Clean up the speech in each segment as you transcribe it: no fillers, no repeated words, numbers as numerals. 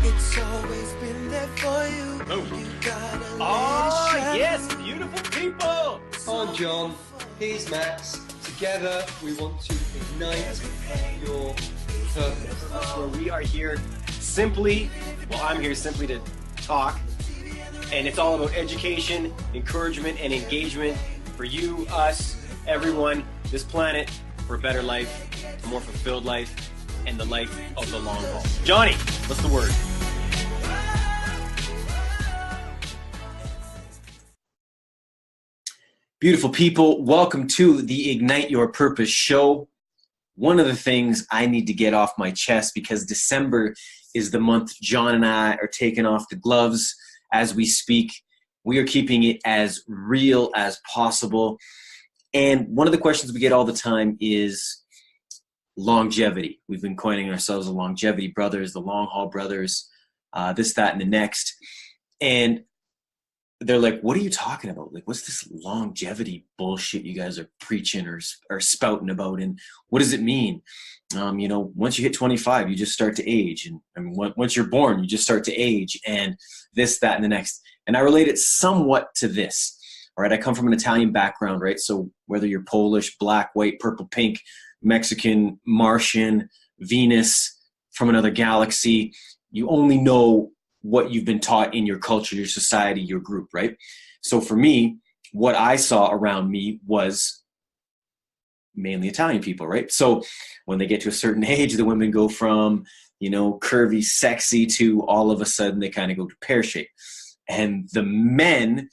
It's always been there for you. Oh. You gotta Oh, let it shine. yes, beautiful people. I'm John, he's Max. Together we want to ignite your purpose. Where we are here simply, I'm here simply to talk. And it's all about education, encouragement, and engagement for you, us, everyone, this planet, for a better life, a more fulfilled life, and the life of the long haul. Johnny, what's the word? Beautiful people, welcome to the Ignite Your Purpose show. One of the things I need to get off my chest, because December is the month John and I are taking off the gloves as we speak. We are keeping it as real as possible. And one of the questions we get all the time is longevity. We've been coining ourselves the longevity brothers, the long haul brothers, this, that, and the next. And they're like, what are you talking about? Like, what's this longevity bullshit you guys are preaching or spouting about? And what does it mean? Once you hit 25, you just start to age. And once you're born, you just start to age, and this, that, and the next. And I relate it somewhat to this. All right. I come from an Italian background, right? So whether you're Polish, black, white, purple, pink, Mexican, Martian, Venus, from another galaxy, you only know what you've been taught in your culture, your society, your group, right? So for me, what I saw around me was mainly Italian people, right? So when they get to a certain age, the women go from, curvy, sexy to all of a sudden they kind of go to pear shape. And the men,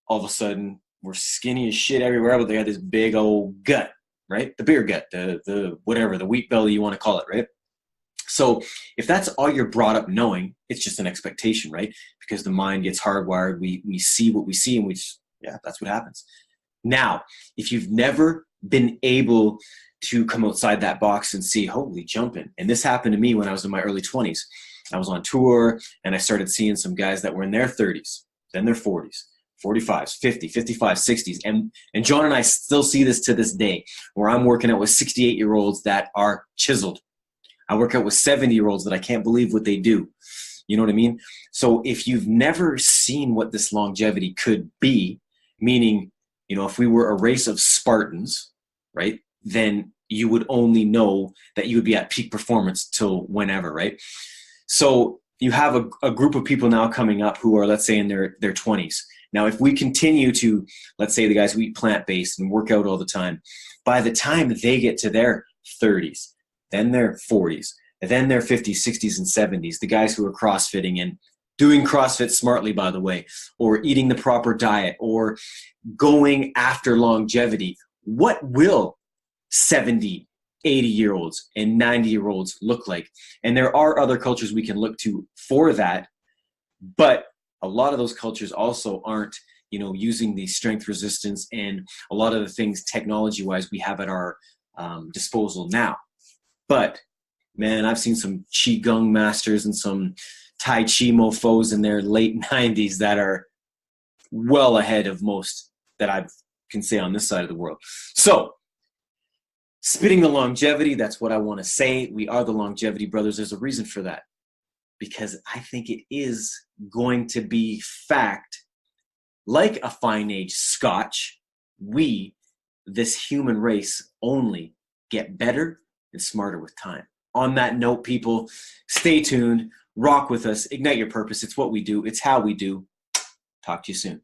all of a sudden, were skinny as shit everywhere, but they had this big old gut, right? The beer gut, the whatever, the wheat belly you want to call it, right? So if that's all you're brought up knowing, it's just an expectation, right? Because the mind gets hardwired. We see what we see, and that's what happens. Now, if you've never been able to come outside that box and see, holy jumping, and this happened to me when I was in my early 20s. I was on tour, and I started seeing some guys that were in their 30s, then their 40s, 45s, 50, 55, 60s. And John and I still see this to this day, where I'm working out with 68-year-olds that are chiseled. I work out with 70-year-olds that I can't believe what they do. You know what I mean? So if you've never seen what this longevity could be, meaning, if we were a race of Spartans, right, then you would only know that you would be at peak performance till whenever, right? So you have a group of people now coming up who are, let's say, in their 20s. Now, if we continue to, let's say the guys who eat plant-based and work out all the time, by the time they get to their 30s, then their 40s, and then their 50s, 60s, and 70s, the guys who are CrossFitting and doing CrossFit smartly, by the way, or eating the proper diet, or going after longevity, what will 70, 80-year-olds and 90-year-olds look like? And there are other cultures we can look to for that, but a lot of those cultures also aren't, using the strength resistance and a lot of the things technology-wise we have at our disposal now. But, man, I've seen some Qigong masters and some Tai Chi mofos in their late 90s that are well ahead of most that I can say on this side of the world. So, spitting the longevity, that's what I want to say. We are the longevity brothers. There's a reason for that. Because I think it is going to be fact, like a fine age scotch, we, this human race, only get better and smarter with time. On that note, people, stay tuned, rock with us, ignite your purpose. It's what we do. It's how we do. Talk to you soon.